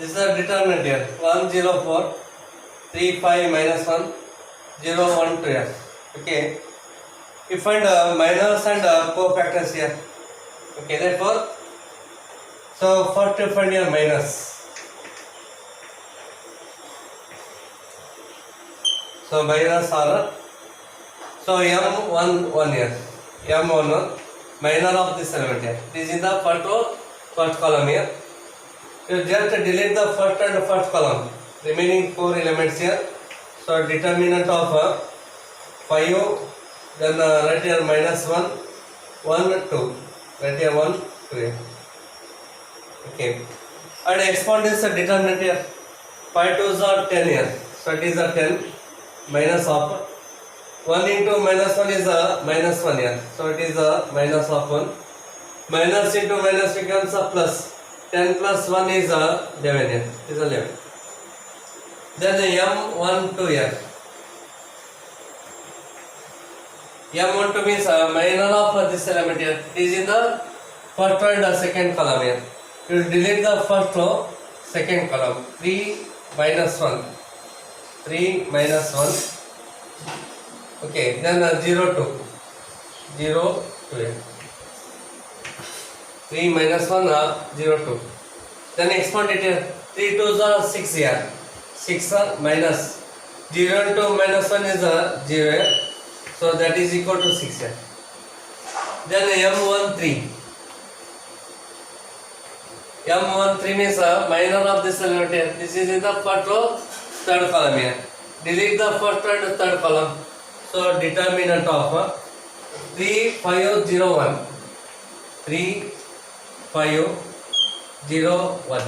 This is the determinant here. 1, 0, 4, 3, 5, minus 1, 0, 1, 2 here. Okay. You find minors and cofactors here. Okay, therefore, so first you find your minus. So minus are, so M1 here. M1 minor of this element here. This is in the first column here. You just delete the first and first column. Remaining 4 elements here. So determinant of 5. Then write here minus 1, 1, 2. Write here 1, 2 here. Okay. And expand this determinant here. 5 2s are 10 here. So it is a 10 minus of 1 into minus 1 is a minus 1 here. So it is a minus of 1. Minus into minus becomes a plus. 10 plus 1 is a 11 here. It is a 11. Then the M12 here. M12 means minor of this element here. It is in the first and second column here. You delete the first row, second column. 3 minus 1. 3 minus 1. Okay, then 0 2. 0 2 here. 3 minus 1 0 2. Then expand it here. 3 2s are 6 here. 6 minus 0 into minus 1 is 0 here. So that is equal to 6 here. Then M13. M13 means minor of this element here. This is in the first row, third column here. Delete the first and third column. So determinant of 3 5 0 1. 3 5 0 1.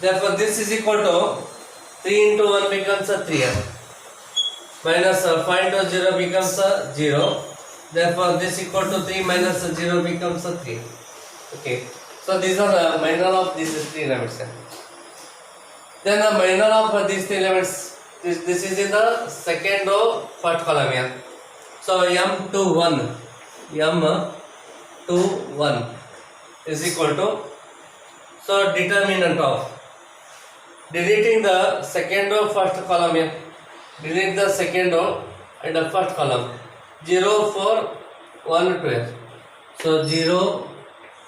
Therefore this is equal to 3 into 1 becomes a 3 here. Minus 5 into 0 becomes a 0. Therefore this equal to 3 minus 0 becomes a 3. Okay. So these are the minor of these 3 elements. Then the minor of these 3 elements. This is in the second row, first column here. So M21. M21 is equal to. So determinant of. Deleting the second row, first column here. Delete the second row and the first column. 0 4 1 2 here. So 0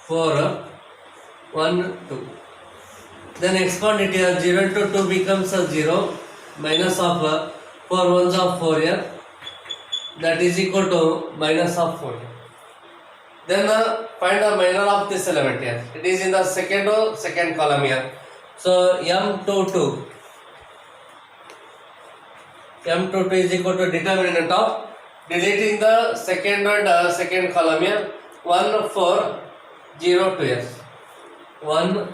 4 1 2. Then expand it here. 0 into 2 becomes a 0. Minus of 4 ones of 4 here. That is equal to minus of 4 here. Then find the minor of this element here. It is in the second row, second column here. So M22. M22 is equal to determinant of deleting the second and second column here. 1 4 0 2 here. 1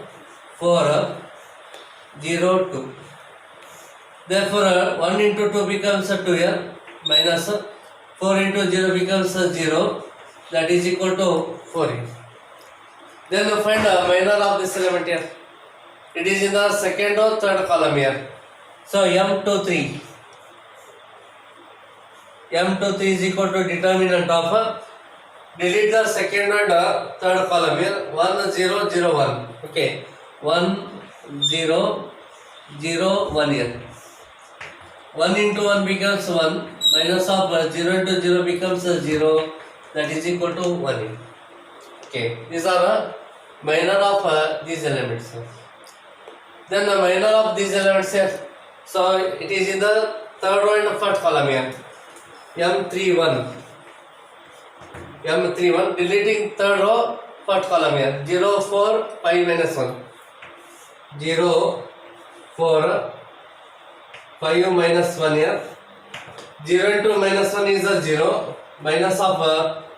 4 0 2. Therefore 1 into 2 becomes a 2 here. Minus 4 into 0 becomes a 0. That is equal to 4 here. Then find the minor of this element here. It is in the second or third column here. So M23. M23 is equal to determinant of delete the second and third column here. 1 0 0 1. Okay. 1 0 0 1 here. 1 into 1 becomes 1. Minus of 0 into 0 becomes 0. That is equal to 1 here. Okay. These are the minor of these elements. Then the minor of these elements here. So it is in the third row and first column here. M31. M31. Deleting third row, first column here. 0 4 5 minus 1. 0 4 5 minus 1 here. 0 into minus 1 is a 0. Minus of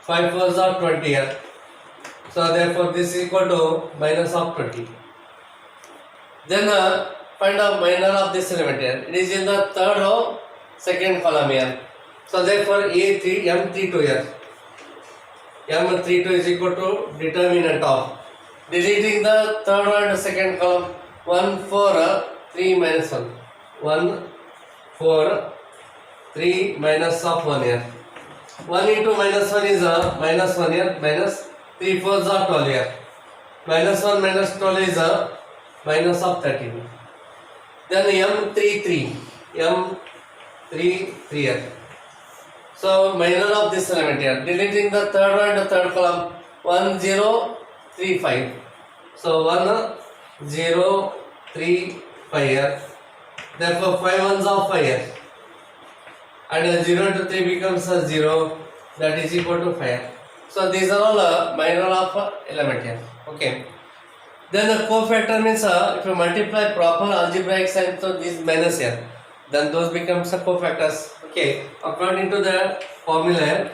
5 4s are 20 here. So therefore this is equal to minus of 20. Then find the minor of this element here. It is in the third row, second column here. So therefore A3 M32 here. M32 is equal to determinant of deleting the third and second column. 1 4 3 minus 1. 1 4 3 minus of 1 here. 1 into minus 1 is minus 1 here. Minus 3 4s are 12 here. Minus 1 minus 12 is minus of 13. Then M33 here. So minor of this element here. Deleting the third one and the third column. 1 0 3 5. So 1 0 3 5 here. Therefore 5 ones are 5 here. And 0 to 3 becomes 0. That is equal to 5. So these are all minor of element here. Okay. Then the cofactor means if you multiply proper algebraic sign, so this minus here, then those becomes cofactors. Okay. According to the formula,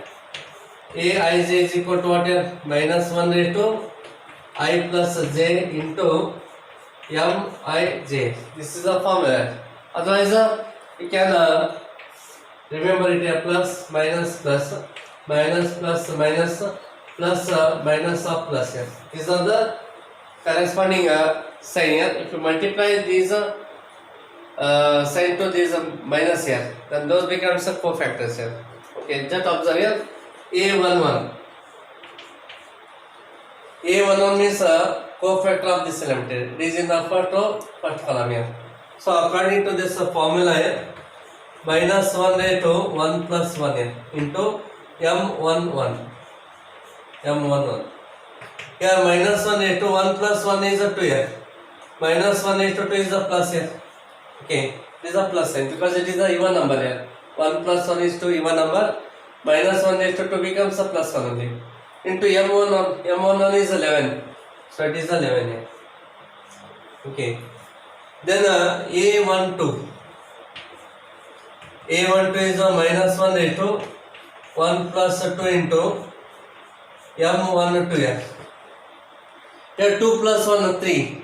Aij is equal to what here? Minus 1 raised to I plus j into Mij. This is the formula. Otherwise, you can remember it here: plus minus plus minus plus minus plus minus of plus here. These are the corresponding sign here. If you multiply these sign to this minus here, then those becomes cofactors here. Okay, just observe here. A11 means cofactor of this element. It is in the first column here. So according to this formula here, minus 1 raised to 1 plus 1 here into M11. Here minus 1 raised to 1 plus 1 is a 2 here. Minus 1 raised to 2 is a plus here. Okay, this is a plus sign because it is a even number here. 1 plus 1 is 2 even number. Minus 1 raised to 2 becomes a plus 1 only. Into M11 is 11. So it is 11 here. Okay. Then A12 is a minus 1 raised to 1 plus 2 into M12 here. Here 2 plus 1 3.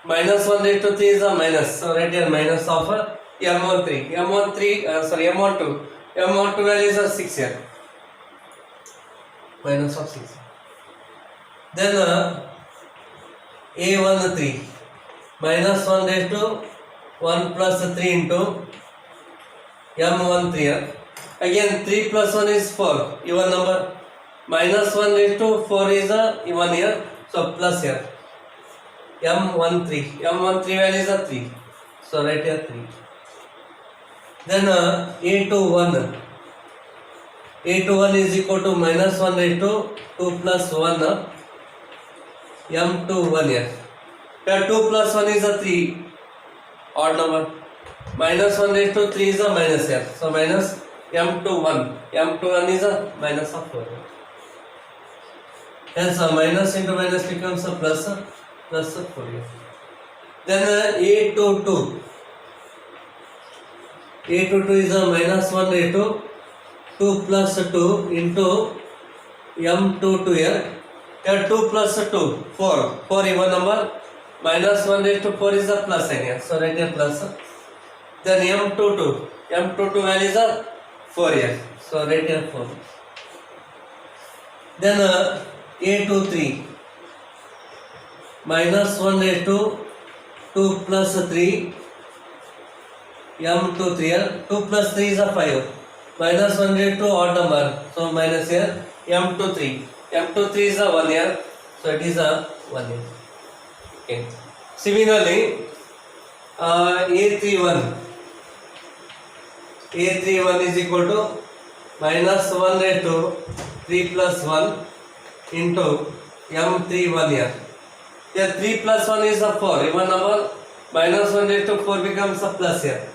Minus 1 raised to 3 is a minus. So right here minus of M13. M12 value is a 6 here. Minus of 6. Then A13 minus 1 raised to 1 plus 3 into M13 here. Again 3 plus 1 is 4, even number. Minus 1 raised to 4 is a even here, so plus here. M13 value is a 3, so right here 3. Then A21 is equal to minus 1 raised to 2 plus 1 M21 here. Here 2 plus 1 is a 3, odd number. Minus 1 raised to 3 is a minus here, so minus M21 is a minus of 4. Hence minus into minus becomes a plus 4 here. Then A22 is a minus 1 raised to 2 plus 2 into M22 here. Here 2 plus 2, 4 even number. Minus 1 raised to 4 is a plus sign here, so right here plus. Then M22 value is a 4 here, so right here 4. Then A23 minus 1 raised to 2 plus 3 M23 here. 2 plus 3 is a 5. Minus 1 raised to odd number, so minus here M23 is a 1 here, so it is a 1 here. Okay. Similarly, A31 is equal to minus 1 raised to 3 plus 1 into M31 here. Here 3 plus 1 is a 4, even number. Minus 1 raised to 4 becomes a plus here.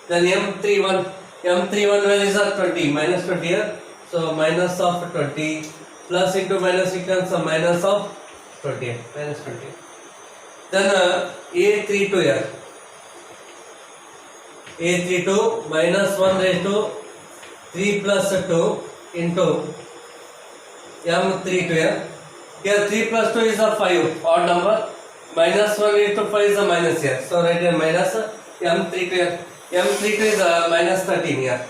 Then M31 value is a 20, minus 20 here. So minus of 20 plus into minus becomes a minus of 20, minus 20. Then A32 here. A32 minus 1 raised to 3 plus 2 into M32 here. Here 3 plus 2 is a 5, odd number. Minus 1 raised to 5 is a minus here. So right here minus M32 here. M32 is a minus 13 here.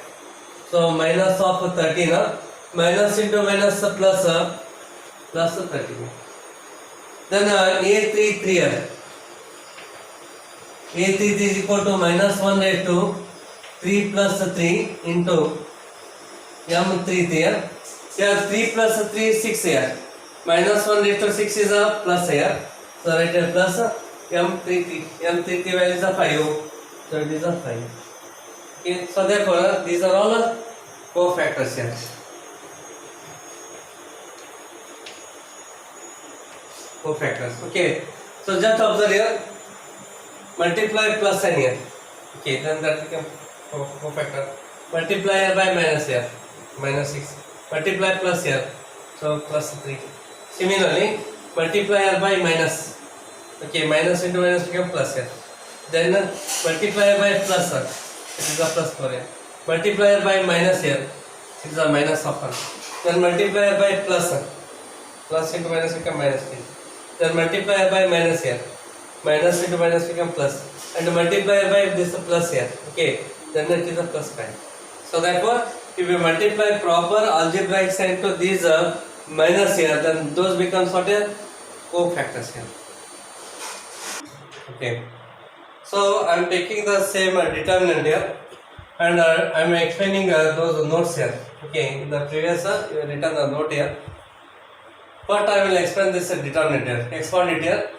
So minus of 13, minus into minus plus 13. Then A33 here. A33 is equal to minus 1 raised to 3 plus 3 into M33 here. Here 3 plus 3 is 6 here. Minus 1 raised to 6 is a plus here. So right here plus M33 value is a 5, so it is a 5. Okay, so therefore these are all cofactors here. Cofactors. Okay, so just observe here, multiply plus sign here. Okay, then that becomes cofactor. Multiply here by minus here, minus 6. Multiply plus here, so plus 3. Similarly, multiply here by minus. Okay, minus into minus become plus here. Then multiply by plus, it is a plus 4 here. Multiply by minus here, it is a minus of 1. Then multiply by plus, plus into minus become minus 3. Then multiply by minus here, minus into minus become plus. And multiply by this plus here. Okay, then it is a plus 5. So therefore, if you multiply proper algebraic sign to these minus here, then those becomes what a cofactors here. Okay. So I am taking the same determinant here, and I am explaining those notes here. Okay. In the previous you written the note here, but I will explain this determinant here. Expand it here.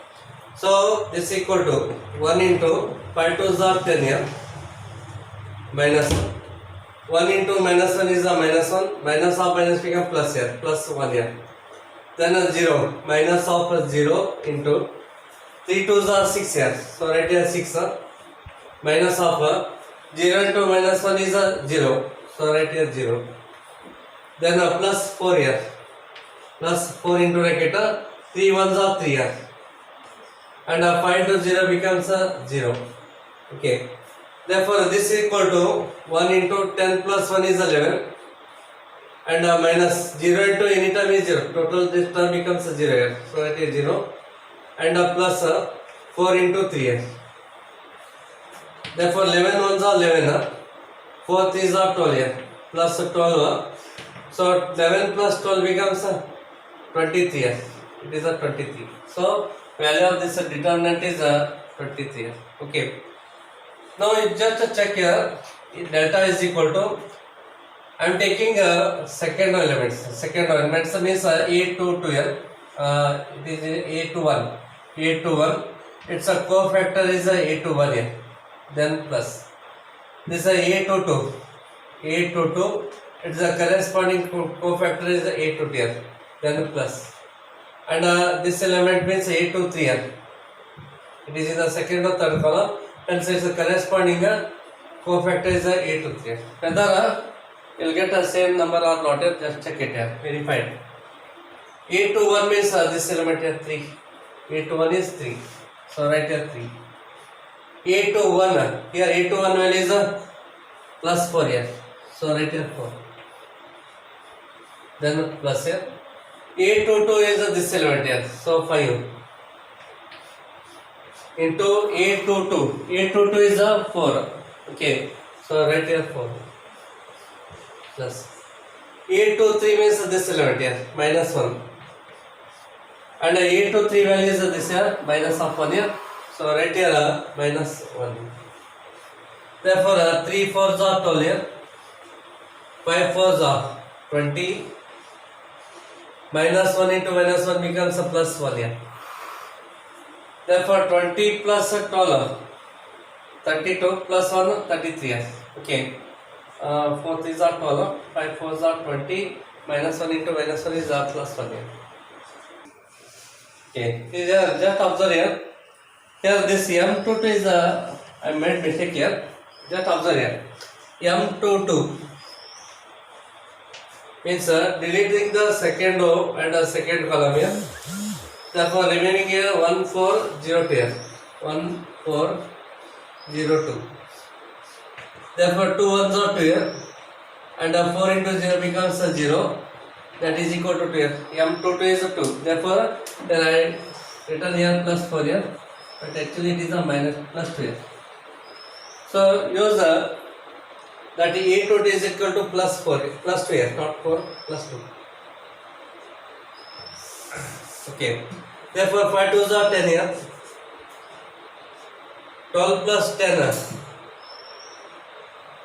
So this is equal to 1 into 5 2s are 10 here, minus 1. 1 into minus 1 is a minus 1, minus of minus become plus here, plus 1 here. Then a 0, minus of 0 into 3 2s are 6 here, so right here 6, minus of 0 into minus 1 is a 0, so right here 0. Then a plus 4 here, plus 4 into bracket, 3 1s are 3 here, and 5 to 0 becomes a 0. Okay. Therefore, this is equal to 1 into 10 plus 1 is 11, and minus 0 into any term is 0. Total this term becomes 0 here. So it is 0, and plus 4 into 3 here. Therefore, 11 ones are 11, 4 3s are 12 here, plus 12. So 11 plus 12 becomes 23 here. It is a 23. So value of this determinant is 23 here. Okay. Now just check here, delta is equal to, I am taking second elements. Second elements means A to 2 here, it is A to 1. A to 1, its a cofactor is A to 1 here, then plus. This is A to 2. A to 2, its a corresponding cofactor is A to 2 here, then plus. And this element means A to 3 here. It is in the second or third column. And so it's a corresponding cofactor is A to 3. Whether you will get the same number or not, just check it here, verify it. A to 1 means this element here 3. A to 1 is 3. So write here 3. A to 1, here A to 1 value is plus 4 here. So write here 4. Then plus here. A to 2 is this element here. So 5. Into A to 2. A to 2 is 4. Okay. So write here 4. Plus. A to 3 means this element here. Minus 1. And A to 3 value is this here. Minus of 1 here. So write here minus 1. Therefore 3 4s are 12 here. 5 4s are 20. Minus 1 into minus 1 becomes a plus 1 here. Therefore 20 plus 12, 32 plus 1, 33. Okay. 4 3s are 12, 5 4s are 20, minus 1 into minus 1 is plus 1 here. Okay. Here, just observe here. Here this M22 is I made mistake here. Just observe here. M22 means deleting the second row and the second column here. Therefore, remaining here 1402 here, 1402. Therefore, 2 ones are 2 here, and 4 into 0 becomes 0. That is equal to 2 here. M22 is 2. Therefore, then I written here plus 4 here, but actually it is a minus plus 2 here. So use that A to 2 is equal to plus 4, plus 2 here, not 4, plus 2. Okay. Therefore, 5 2s are 10 here. 12 plus 10,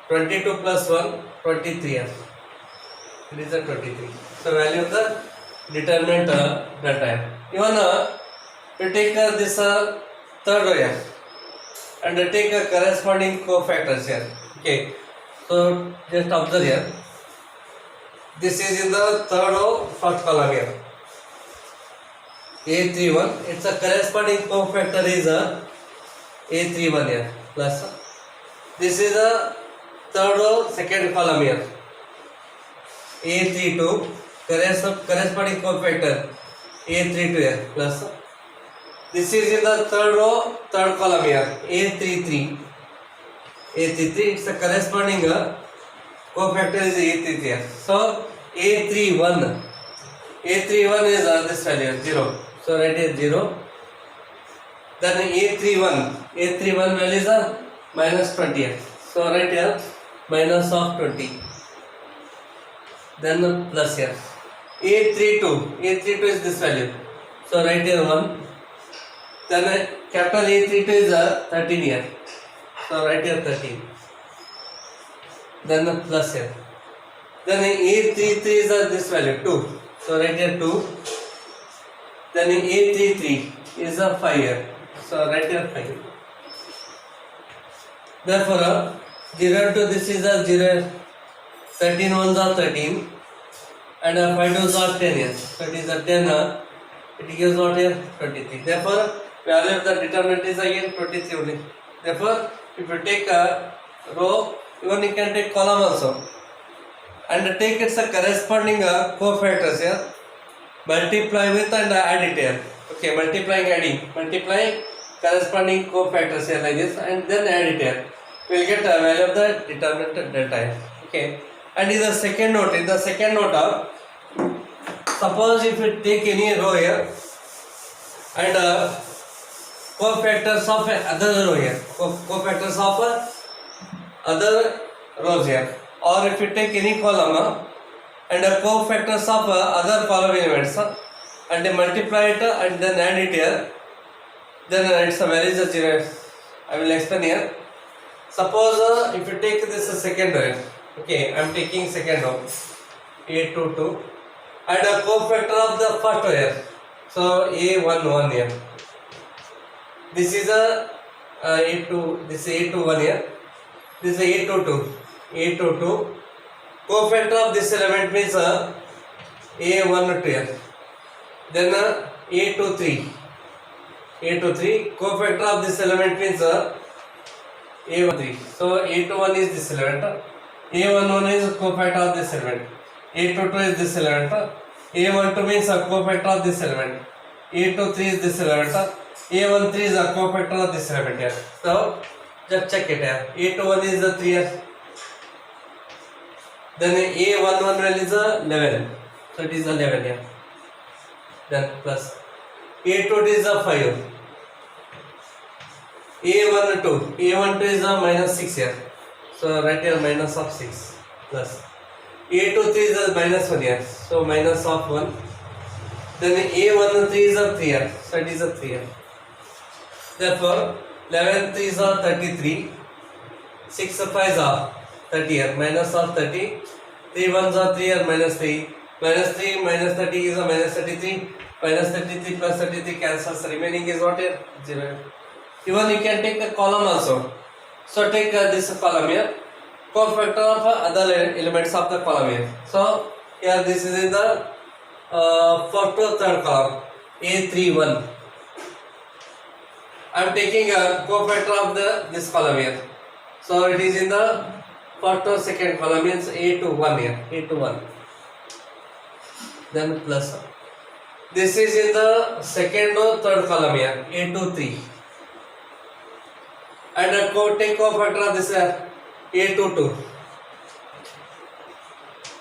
22 plus 1, 23 here. It is a 23. So, value of the determinant that time. Even we take this third row here, and take a corresponding cofactors here. Okay, so just observe here. This is in the third row, first column here. A31. Its a corresponding cofactor is a A31 here plus. This is a third row, second column here. A32 corresponding cofactor A32 here plus. This is in the third row, third column here. A33. It's a corresponding cofactor is A33 here. So A31 is this value 0. So write here 0. Then A31 value is minus 20 here. So write here minus of 20. Then plus here. A32 is this value. So write here 1. Then capital A32 is 13 here. So write here 13. Then plus here. Then A33 is this value 2. So write here 2. Then A33 is 5 here. So write here 5. Therefore 0 to this is 0. 13 ones are 13. And 5 twos are 10 here. So it is a 10. It gives what here 23. Therefore value of the determinant is again 23 only. Therefore if you take a row, even you can take column also, and take its corresponding cofactors here, multiply with and add it here. Okay, multiplying corresponding cofactors here like this, and then add it here. We will get a value of the determinant delta here. Okay, and in the second note, suppose if you take any row here and cofactors of other row here, cofactors of other rows here, or if you take any column and cofactors of other column elements and multiply it and then add it here, then its value is 0. I will explain here. Suppose if you take this second row, okay, I am taking second row A22 and a cofactor of the first row here, so A11 here. This is A2, this is A21 here. This is A22. Cofactor of this element means A12 here. Then A23. Cofactor of this element means A13. So A21 is this element. A11 is cofactor of this element. A22 is this element. A12 means a cofactor of this element. A23 is this element. A13 is a cofactor of this element here. So just check it here. A21 is the 3 here. Then A11 value is 11. So it is 11 here. Then plus. A22 is 5. A12 is minus 6 here. So write here minus of 6 plus. A23 is minus 1 here. So minus of 1. Then A13 is 3 here. So it is 3 here. Therefore 11 3 is 33. 6 5 are 30 here. Minus of 30. 3 1s are 3 here. Minus 3. Minus 3 minus 30 is minus 33. Minus 33 plus 33 cancels. Remaining is what here? 0. Even you can take the column also. So take this column here. Cofactor of other elements of the column here. So here this is in the first or third column. A31. I am taking a cofactor of this column here. So it is in the first or second column, means A21 here. A21. Then plus. This is in the second or third column here. A23. And take cofactor of this A22.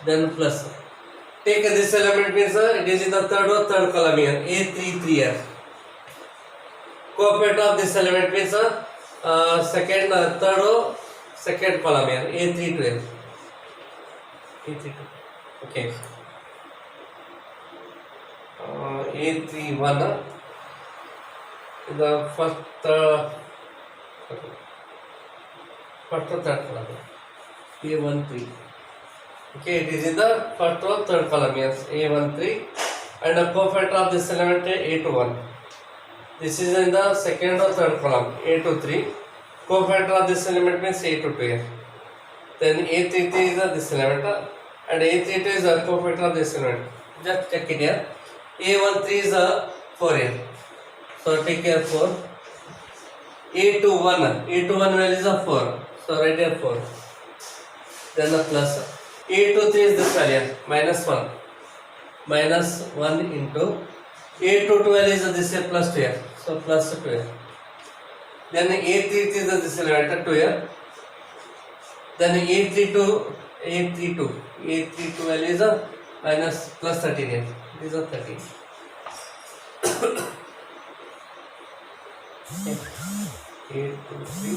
Then plus. Take this element means it is in the third or third column here. A33 here. Cofactor of this element means second, third or second column here. A32 here. A32. Okay. A31 the first or third column. A13. Okay, it is in the first or third column. Yes, A13, and the cofactor of this element is A21. This is in the second or third column. A to 3. Cofactor of this element means A to 2 here. Then A33 is this element and A32 is a cofactor of this element. Just check it here. A13 is a 4 here. So take care 4. A21 value is a 4. So write here 4. Then the plus. A23 is this value minus 1. Minus 1 into A22 value is this here plus 2 here. So plus 2 here. Then A33 is this element 2 here. Then A32 value is a minus plus 13 here. These are 13. Okay. 8, 2, 3, 8,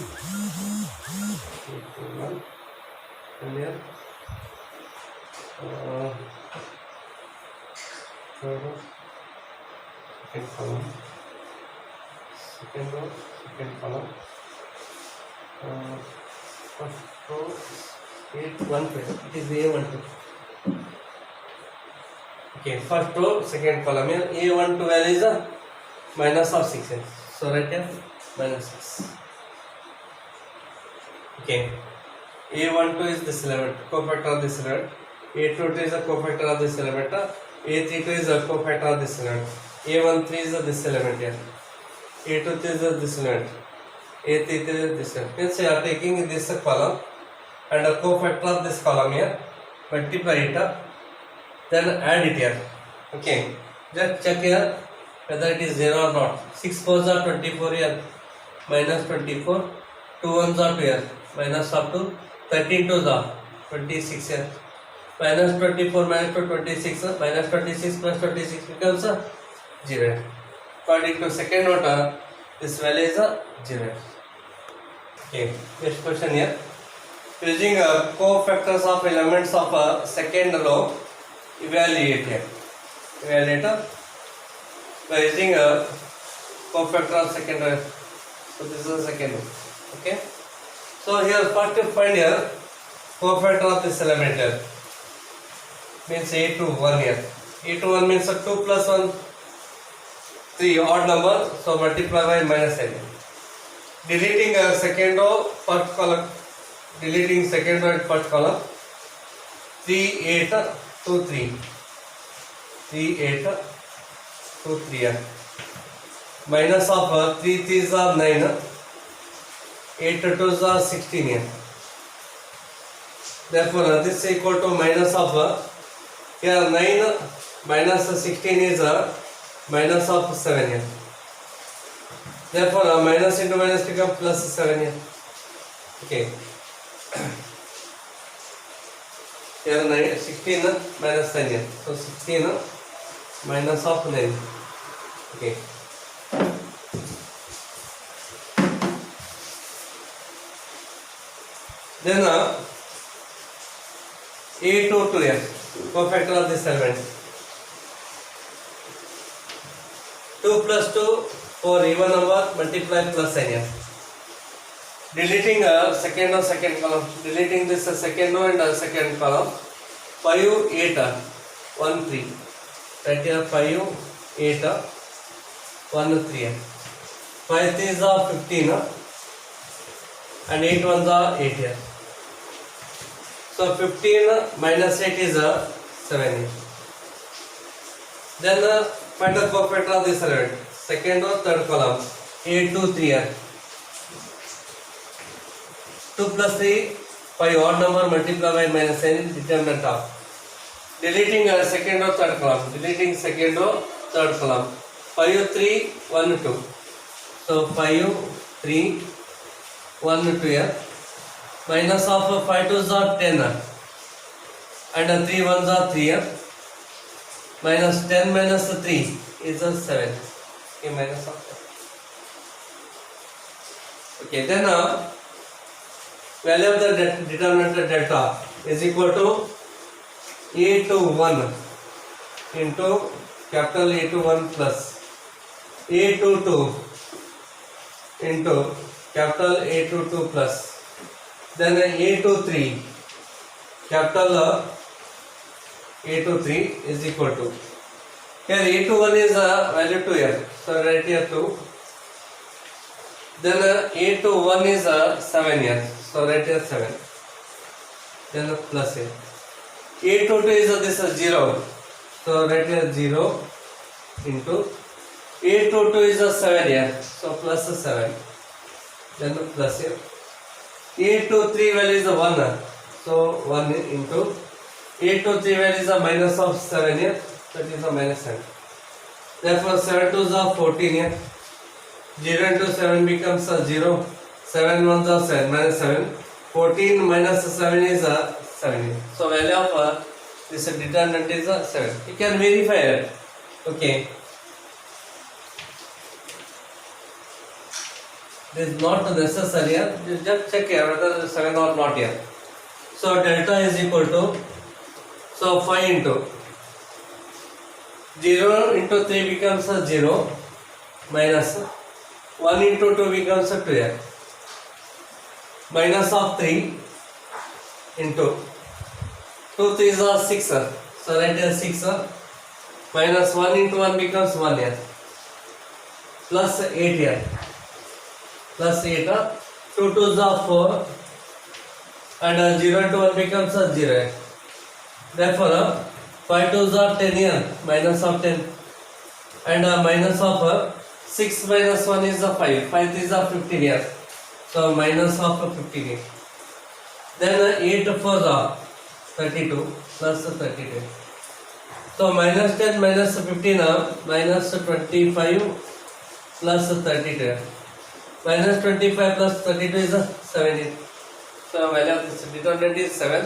2, 1, and here third row, second column, second row, second column, first row, 8, 1, 2, it is A12. Okay, first row, second column here, A12 value is a minus of 6 here. So right here, minus 6. Okay, A12 is this element, cofactor of this element. A22 is a cofactor of this element. A32 is a cofactor of this element. A13 is this element here. A23 is this element. A33 is this element. Means you are taking this column and a cofactor of this column here, multiply it, then add it here. Okay, just check here whether it is 0 or not. 6 4s are 24 here, minus 24, 2 1s are 2 here, minus up to 13 2s are 26 here, minus 24 minus 2 26, minus 26 plus 26 becomes 0. According to second note, this value is 0. Okay, next question here. Using cofactors of elements of a second row, evaluate here. Evaluate by using a cofactor of second row. So this is the second row. Okay. So here first to find here cofactor of this element here. Means A21 here. A21 means 2 plus 1, 3 odd number. So multiply by minus n. Deleting second row, first column. Deleting second row and first column. 3 8 2 3. 3 8 2 3 here. Minus of 3 3s are 9. 8 2s are 16 here. Therefore this is equal to minus of here 9 minus 16 is minus of 7 here. Therefore minus into minus become plus 7 here. Okay. Here 9, 16 minus 10 here. So 16 minus of 9. Okay. Then A22 here, cofactor of this element. 2 plus 2, 4 even number, multiply plus n here. Deleting second column, deleting this second row and second column. 5 8 1 3. Right here 5 8 1 3. 5 3s are 15 and 8 1s are 8 here. So 15 minus 8 is 7. Then find the cofactor of this element. Second or third column. 8 2 3 here. 2 plus 3, 5 odd number multiply by minus n, determinant of. Deleting second or third column. Deleting second or third column. 5 3 1 2. So 5 3 1 2 here. Minus of 5 2s are 10 and 3 1s are 3 here. Minus 10 minus 3 is 7. Okay, minus of 7. Okay, then value of the determinant delta is equal to A21 into capital A21 plus A22 into capital A22 plus then A23 capital A23 is equal to here A21 is value 2 here, so write here 2 Then 8 to 1 is 7 here. So write here 7. Then plus here. 8 to 2 is this 0. So write here 0 into 8 to 2 is 7 here. So plus 7. Then plus here. 8 to 3 value is 1. So 1 into 8 to 3 value is a minus of 7 here. That is a minus 7. Therefore 7 2s are 14 here. 0 into 7 becomes 0. 7 1s are 7 minus 7. 14 minus 7 is 7. So value of this determinant is 7. You can verify it. Okay. This is not necessary here. You just check here whether 7 or not here. So delta is equal to, so 5 into 0 into 3 becomes 0 minus 1 into 2 becomes 2 here. Minus of 3 into 2 3s are 6. So write here 6 minus 1 into 1 becomes 1 here. Plus 8 here. Plus 8 2 2s are 4 and 0 into 1 becomes 0 here. Therefore 5 2s are 10 here, minus of 10 and minus of 6 minus 1 is 5, 5 3s are 15 here. So minus of 15 here. Then 8 4s are 32 plus 32. So minus 10 minus 15 minus 25 plus 32. Minus 25 plus 32 is 17. So value of this determinant is 7.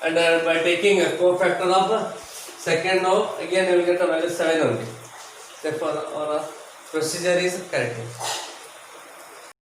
And by taking a cofactor of second now, again you will get a value 7 only. Therefore our procedure is correct.